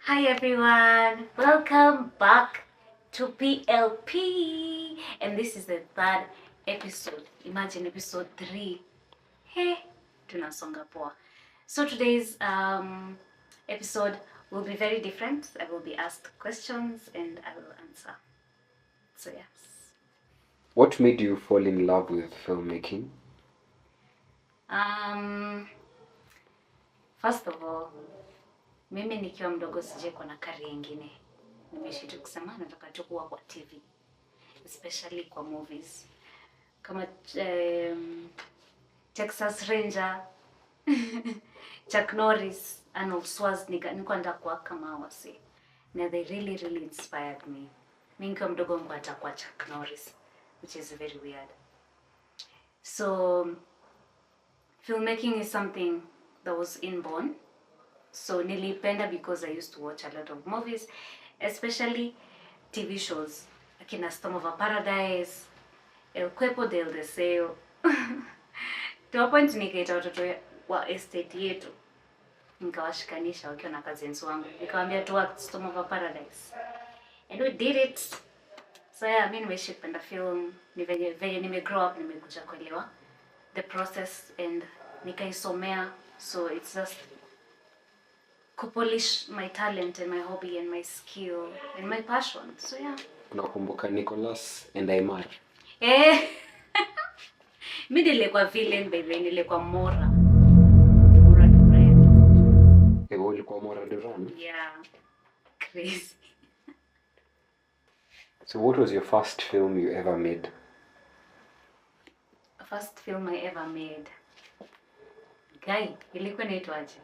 Hi everyone, welcome back to PLP, and this is the third episode. Imagine episode 3. Hey, tunasonga poa. So today's episode will be very different. I will be asked questions and I will answer. So yes. What made you fall in love with filmmaking? First of all, mimi nikiwa mdogo sijakuwa na kari ingine. Nimeishi tu kusema nataka tu kuwa kwa TV, especially kwa movies kama Texas Ranger, Chuck Norris, Arnold Schwarzenegger. Nilikuwa nataka kuwa kama wase, na they really inspired me. Mimi nikiwa mdogo nilikuwa nataka kuwa Chuck Norris, which is very weird. So filmmaking is something that was inborn. So nilipenda because I used to watch a lot of movies, especially TV shows. Akina Storm of a Paradise, El Cuerpo del Deseo. To a point nikaita watoto wa estate yetu, nikawashikanisha wakiwa na cousins wangu, nikamwambia tu watch Storm of a Paradise, and we did it. So yeah, mimi nimeishi kupenda film, ni venye nime grow up, nimekuja kuelewa the process and nikaisomea. So it's just to polish my talent and my hobby and my skill and my passion. So yeah. Unakumbuka Nicholas and Aymar? Mimi nilikuwa villain by the way, nilikuwa Mora. Ulikuwa Mora Duran? Yeah. Crazy. So what was your first film you ever made? First film I ever made. Guy, ilikuwa inaitwaje?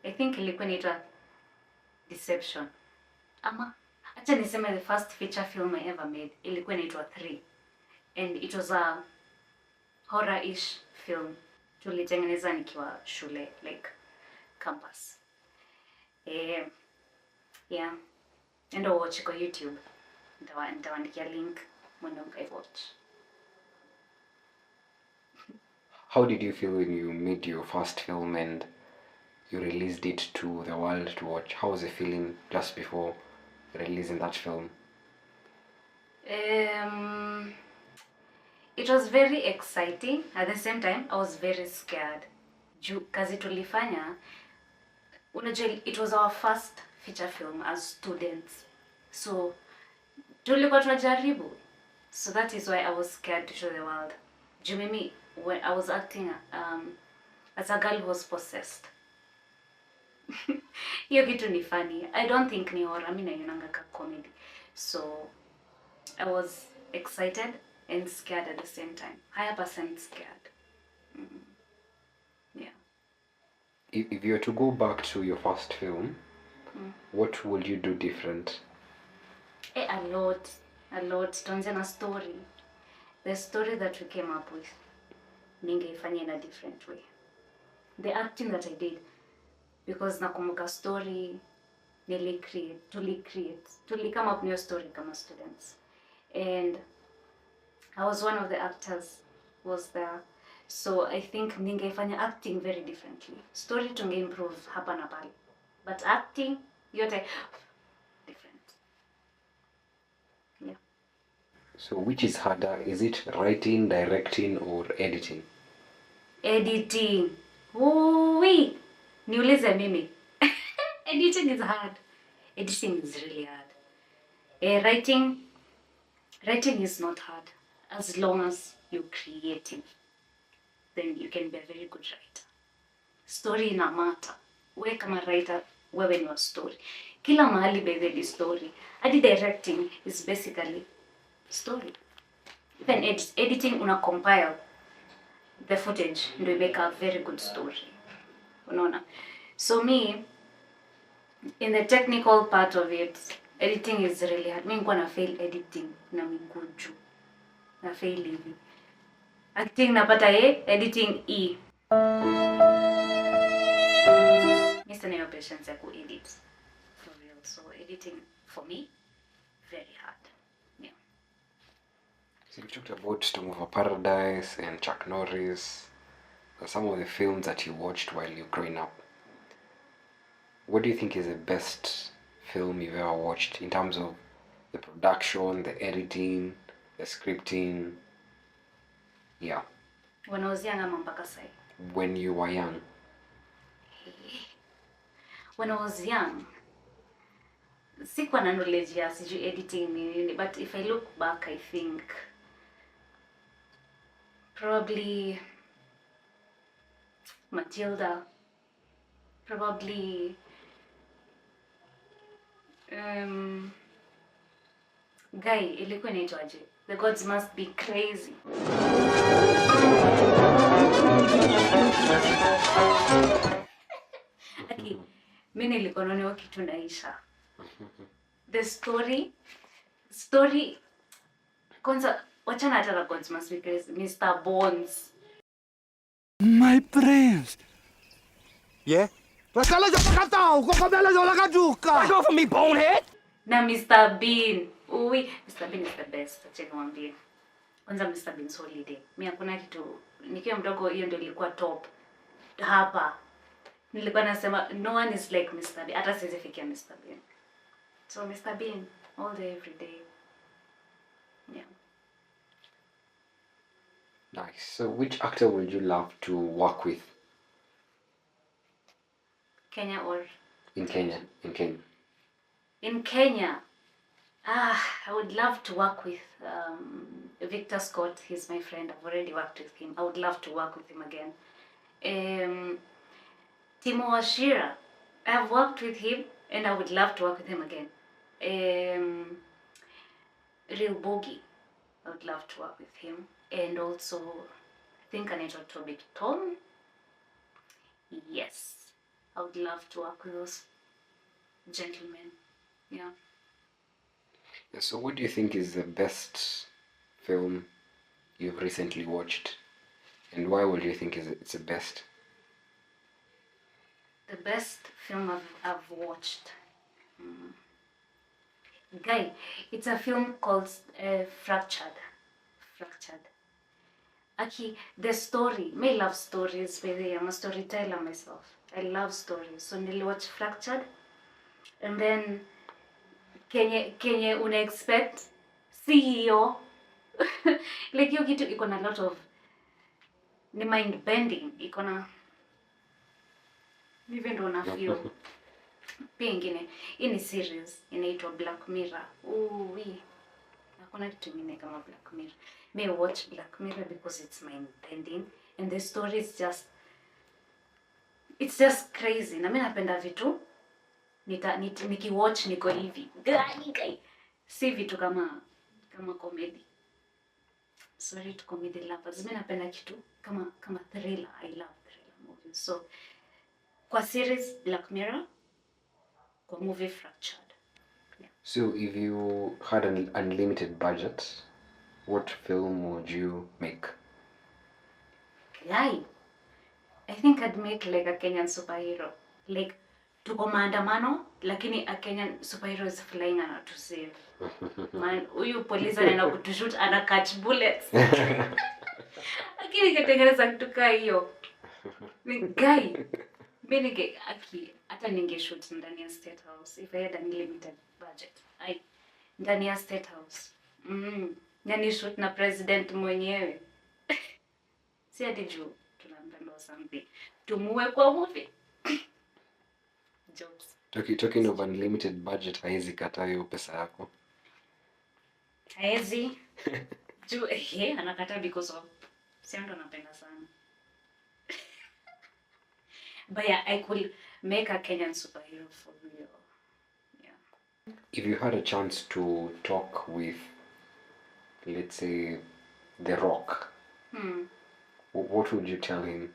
I think ilikuwa inaitwa Deception. Ama acha niseme the first feature film I ever made ilikuwa inaitwa 3. And it was a horror-ish film. Tulitengeneza nikiwa shule, like campus. Yeah. Enda watch kwa YouTube. Nitawaandikia link mwende mkaiwatch. How did you feel when you made your first film and you released it to the world to watch? How was the feeling just before releasing that film? It was very exciting. At the same time, I was very scared. Kazi tulifanya, unajua it was our first feature film as students. So tulikuwa tunajaribu. So that is why I was scared to show the world. Mimi, when I was acting as a girl who was possessed. Hiyo kitu ni funny. I don't think ni horror, mimi naionanga ka comedy. So I was excited and scared at the same time. 100% scared. Yeah. If you were to go back to your first film, what would you do different? A lot. Tuanze na story. The story that we came up with, ningeifanya in a different way. The acting that I did, because nakumbuka story, tuli come up new story kama students. And I was one of the actors was there. So I think ningeifanya acting very differently. Story tunge improve hapa na pale. But acting, yote different. Yeah. So which is harder? Is it writing, directing, or editing? Editing. Ooh-wee. Niulize mimi. Editing is hard. Editing is really hard. Writing is not hard. As long as you're creative, then you can be a very good writer. Story ina matter. Wewe kama writer, wewe ni wa story. Kila mahali bebe ni story. Hadi directing is basically story. Even editing una compile the footage ndio make a very good story. Unaona? So me, in the technical part of it, editing is really hard. Mimi nilikuwa na fail editing na miguu juu. Na fail hivi. Acting napata A, editing E. Mimi sina hiyo patience ya ku-edit. For real. So editing for me, very hard. Yeah. So you talked about Storm of a Paradise and Chuck Norris, some of the films that you watched while you were growing up. What do you think is the best film you've ever watched in terms of the production, the editing, the scripting? Yeah, When I was young, ama mpaka sai. when you were young. When I was young, sikuwa na knowledge ya sijui editing nini, but if I look back, I think probably Matilda, probably guy ilikuwa inaitwaje? The Gods Must Be Crazy. Okay, mimi nilikuwa naona hiyo kitu naisha. The story kwanza wachana hata na Gods Must Be Crazy, Mr. Bones. My prince. Yeah? Ba't pakataw? Kung kabela wala ka juka! Back off of me, bonehead! Na Mr. Bean. Ui, Mr. Bean is the best. Acha niwaambie. Kwanza Mr. Bean's Holiday. Mimi hakuna kitu nikiwa mdogo hiyo ndio ilikuwa top. Hapa nilikuwa nasema no one is like Mr. Bean. Hata siwezi fikia Mr. Bean. So Mr. Bean all day every day. Yeah. Nice. So which actor would you love to work with? Kenya or In Kenya. in Kenya? I would love to work with Victor Scott. He's my friend. I've already worked with him. I would love to work with him again. Timo Ashira. I've worked with him and I would love to work with him again. Real Boogie. I would love to work with him. And also, I think anaitwa Toby Tom. Yes. I would love to work with those gentlemen. Yeah. So what do you think is the best film you've recently watched? And why would you think it's the best? The best film I've watched. Guy, it's a film called Fractured. Aki, the story. I love stories, baby. I'm a storyteller myself. I love stories. So nili watch Fractured. And then Kenye una expect CEO. Like hiyo kitu iko na lot of ni mind bending, iko na even ndo na feel. Pia ingine, hii ni series inaitwa Black Mirror. Ui. Hakuna kitu ingine kama Black Mirror. May watch Black Mirror because it's mind bending and the story is it's just crazy. Na mimi napenda vitu nikiwatch niko hivi. Guy. Si vitu kama comedy. Sorry to comedy lovers. Mimi napenda kitu kama thriller. I love thriller movies. So kwa series Black Mirror, kwa movie Fractured. Yeah. So if you had an unlimited budget, what film would you make? Guy, I think I'd make like a Kenyan superhero. Like tuko maandamano lakini a Kenyan superhero is flying and to save. Man, huyu polisi anaenda kutushoot ana catch bullets. Lakini katengeneza kitu kaa hiyo. Guy, mimi hata ningeshoot ndani ya State House if I had unlimited budget. Ndani ya State House. Nani shoot na president mwenyewe. Si ati juu tunampenda something. Tumuwe kwa movie. Jokes. Talking of unlimited budget, haezi kata hiyo pesa yako. Haezi. Juu anakata because of si ndo anapenda sana. But yeah, I could make a Kenyan superhero for real. Yeah. If you had a chance to talk with, let's say, The Rock, what would you tell him?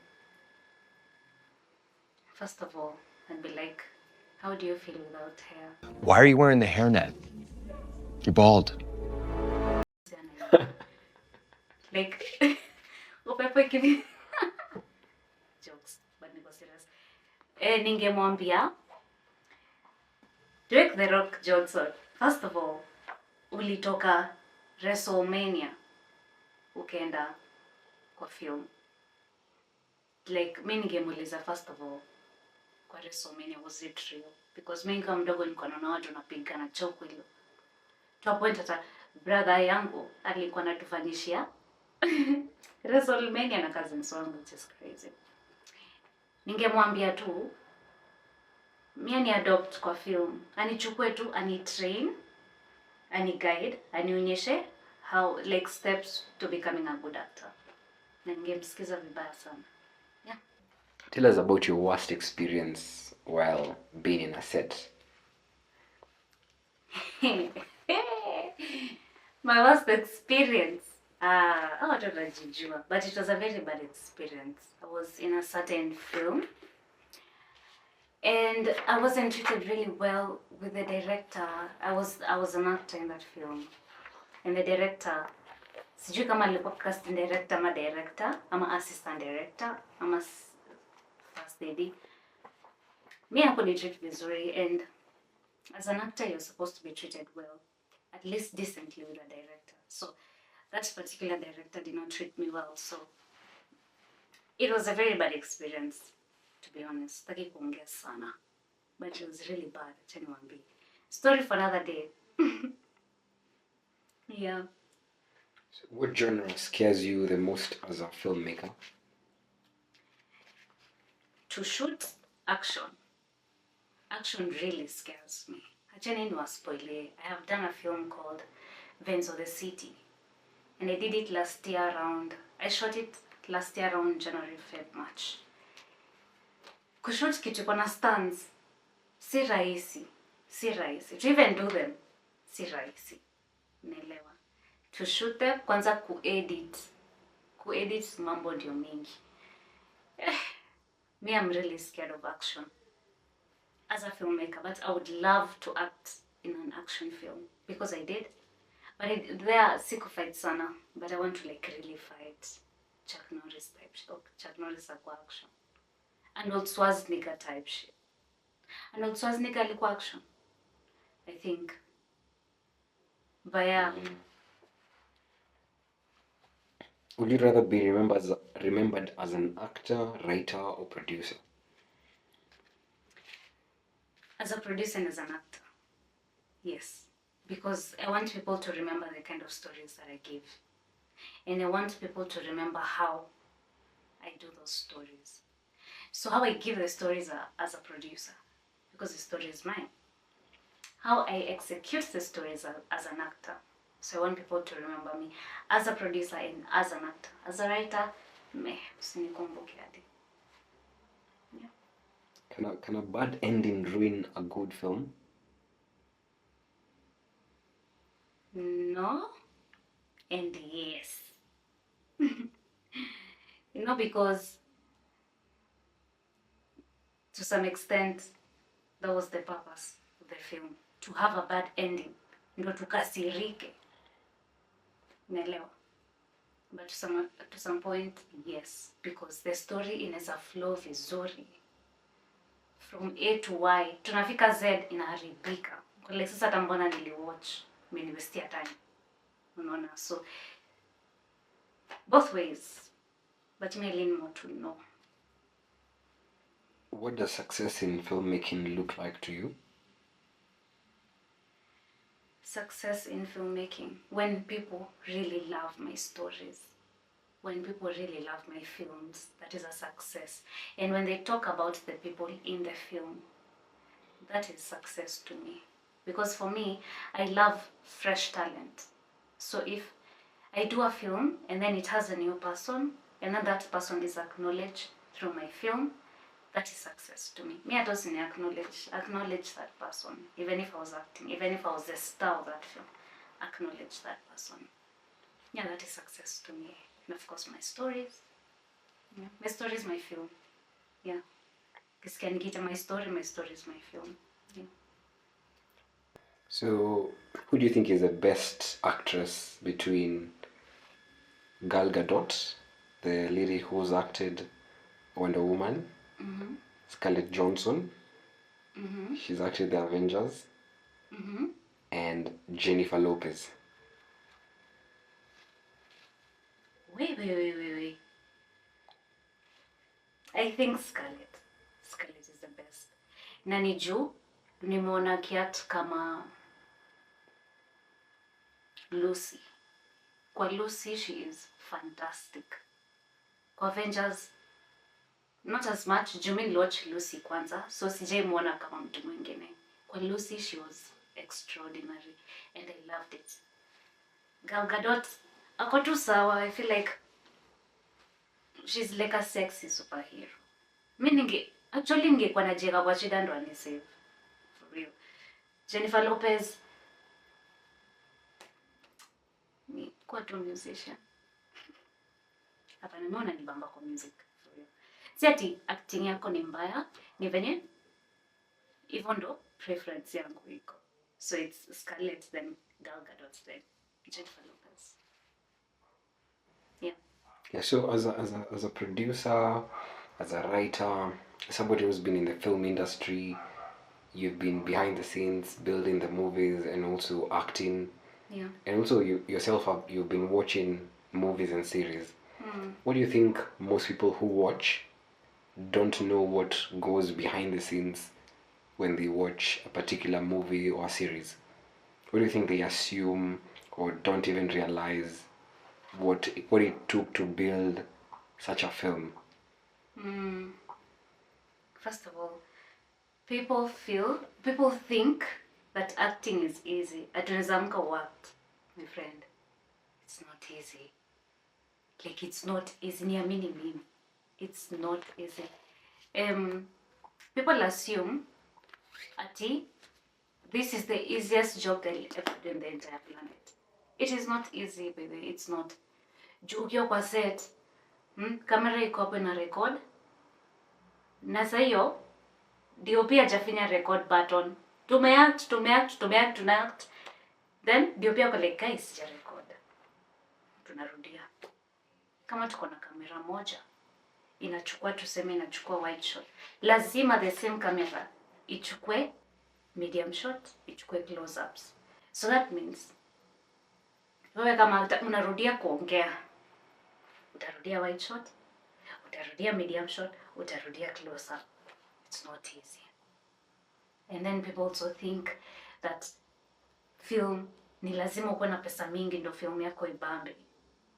First of all, I'd be like, how do you feel without hair? Why are you wearing the hairnet? You're bald. Like, upepo ikini. Jokes, but niko serious. Ningemwambia, Drake The Rock Johnson, first of all, ulitoka WrestleMania, ukaenda kwa film. Like, mimi ningemuuliza first of all, kwa WrestleMania, was it real? because mimi kama mdogo nilikuwa naona watu wanapigana choko hilo. To a point hata brother yangu alikuwa anatufanyishia WrestleMania na cousins wangu, which is crazy. Ningemwambia tu mimi ni adopt kwa film, anichukue tu, ani train, ani guide, anionyeshe how like steps to becoming a good actor. Na ningemsikiza vibaya sana. Yeah. Tell us about your worst experience while being in a set. My worst experience. I don't know, but it was a very bad experience. I was in a certain film, and I wasn't treated really well with the director. I was an actor in that film, and the director, sijui kama alikuwa casting director ama director ama assistant director ama first AD. Me hakuni treat vizuri, and as an actor you're supposed to be treated well, at least decently with a director. So that particular director did not treat me well, so it was a very bad experience, to be honest. Taki kuongea sana, but it was really bad. Acha niwaambie. Story for another day. Yeah. So what genre scares you the most as a filmmaker? To shoot action. Action really scares me. Acheni niwaspoilie. I have done a film called Veins of the City, and I did it last year around. I shot it last year around January, Feb, March. Kushoot kitu kona stunts si rahisi. To even do them si rahisi. Naelewa. To shoot them, kwanza kuedit mambo ndio mingi. Me, I'm really scared of action as a filmmaker, but I would love to act in an action film because I did. But there sikufight sana, but I want to like really fight Chuck Norris type shit. Oh, Chuck Norris akwa action. And Arnold Schwarzenegger type shit. Arnold Schwarzenegger alikuwa action, I think. But yeah. Would you rather be remembered as an actor, writer, or producer? As a producer and as an actor, yes. Because I want people to remember the kind of stories that I give. And I want people to remember how I do those stories. So how I give the stories as a producer, because the story is mine. How I execute the stories as an actor. So I want people to remember me as a producer and as an actor. As a writer, usinikumbuke hadi. Yeah. Can a bad ending ruin a good film? No, and yes. Because to some extent, that was the purpose of the film. To have a bad ending. Ndo tukasirike. Naelewa. But to some point, yes. Because the story inaweza flow vizuri. From A to Y, tunafika Z inaharibika. Kwa like sasa tambona niliwatch, nimewestia time. Unaona, so both ways. But me lean more to no. What does success in filmmaking look like to you? Success in filmmaking, when people really love my stories, when people really love my films, that is a success. And when they talk about the people in the film, that is success to me. Because for me, I love fresh talent. So if I do a film and then it has a new person, and then that person is acknowledged through my film, that is success to me. Me, I don't acknowledge that person, even if I was acting, even if I was the star of that film, acknowledge that person. Yeah, that is success to me. And of course, my stories. Yeah, my story is my film. Yeah. Because can get my story is my film. Yeah. So, who do you think is the best actress between Gal Gadot, the lady who's acted Wonder Woman, Scarlett Johansson, she's acted The Avengers, and Jennifer Lopez? Wait. I think Scarlett is the best. Nani Ju, nimeona akiact kama Lucy. Kwa Lucy, she is fantastic. Kwa Avengers, not as much. Jumi watch Lucy kwanza, so sijaimuona kama mtu mwingine. Kwa Lucy, she was extraordinary and I loved it. Gal Gadot, ako tu sawa. I feel like she's like a sexy superhero. Mi ningekuwa najieka kwa shida ndo anisave. For real. Jennifer Lopez ni kwa tu musician. Hapa nimeona ni bamba kwa music. For real. Si ati acting yako ni mbaya, ni venye hivyo ndo preference yangu iko. So it's Scarlett then Gal Gadot then Jennifer Lopez. Yeah. Yeah, so as a producer, as a writer, somebody who's been in the film industry, you've been behind the scenes building the movies and also acting. Yeah. And also you've been watching movies and series. What do you think most people who watch don't know what goes behind the scenes when they watch a particular movie or series? What do you think they assume or don't even realize what it took to build such a film? First of all, people think that acting is easy. Atunazamka what, my friend? It's not easy. Like, it's not easy. Niamini mimi. It's not easy. People assume ati this is the easiest job they'll ever do in the entire planet. It is not easy, baby. It's not. Ukiwa kwa set, kamera iko hapo ina record. Na saa hiyo DOP hajafinya record button. Tumeact. Then DOP ako like, guys, sija record. Tunarudia. Kama tuko na kamera moja, inachukua wide shot. Lazima the same camera ichukue medium shot, ichukue close ups. So that means wewe kama unarudia kuongea, utarudia wide shot, utarudia medium shot, utarudia close up. It's not easy. And then people also think that film ni lazima uwe na pesa mingi ndo film yako ibambe.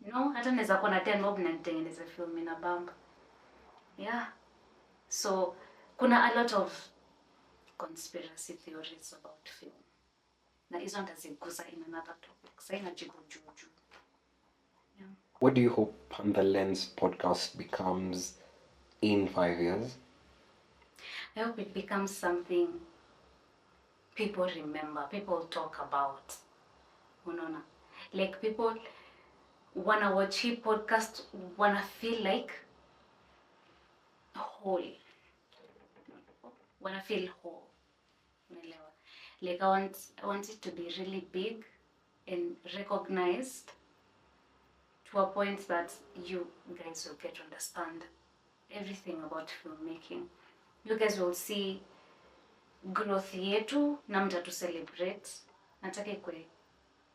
No, hata naweza kuwa na 10 bob na nitengeneze film ina bamba. Yeah. So kuna a lot of conspiracy theories about film. Na hizo ndaziguza in another topic. Sasa inajibu juu. Yeah. What do you hope On the Lens podcast becomes in 5 years? I hope it becomes something people remember, people talk about. Unaona? Like, people wanna watch hii podcast, wanna feel like whole. Wanna feel whole. Unaelewa? Like, I want it to be really big and recognized to a point that you guys will get to understand everything about filmmaking. You guys will see growth yetu na mtatu celebrate. Nataka ikue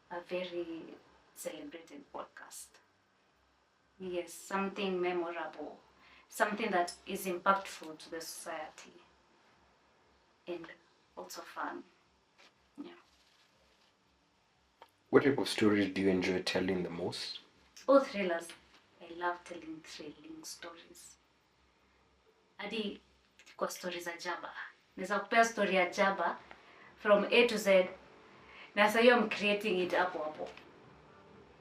a very celebrated podcast. Yes, something memorable, something that is impactful to the society and also fun. Yeah. What type of stories do you enjoy telling the most? Oh, thrillers. I love telling thrilling stories. Hadi kwa stories za jaba. Naweza kupea story ya jaba from A to Z. Na sasa hiyo I'm creating it hapo.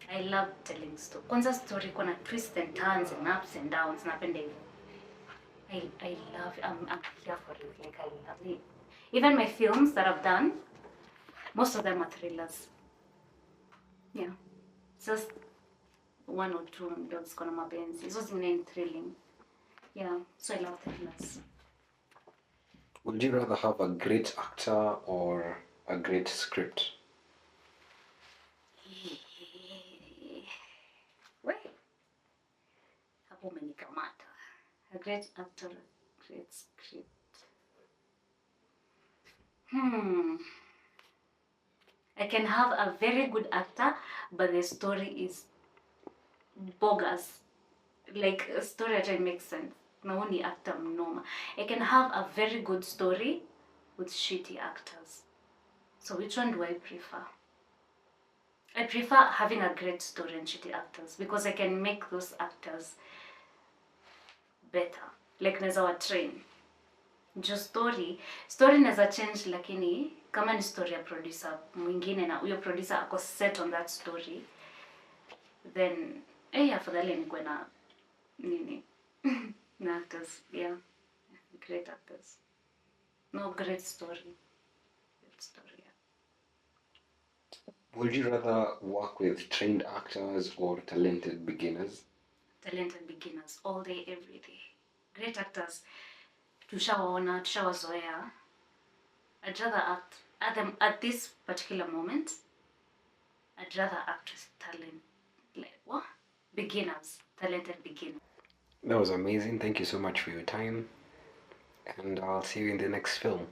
I love telling stories. Kwanza story kuna twists and turns and ups and downs. Napenda hivyo. I love it. I'm here for it. Like, I love it. Even my films that I've done, most of them are thrillers. Yeah. Just one or two dogs gonna mapenzi. Hizo zingine thrilling. Yeah. So I love thrillers. Would you rather have a great actor or a great script? Wait. Hapo umenikamata. A great actor, great script. I can have a very good actor, but the story is bogus. Like, a story that makes sense. Naoni actor mnoma. I can have a very good story with shitty actors. So which one do I prefer? I prefer having a great story and shitty actors because I can make those actors better. Like naweza wa train. Just story naweza change, lakini kama ni story ya producer mwingine na huyo producer ako set on that story, then afadhali nikuwe na nini na actors, yeah, great actors. No, great story. Great story, yeah. Would you rather work with trained actors or talented beginners? Talented beginners all day, every day. Great actors, tushawaona, tushawazoea. I'd rather act at them at this particular moment. I'd rather act with talented beginners. That was amazing. Thank you so much for your time. And I'll see you in the next film.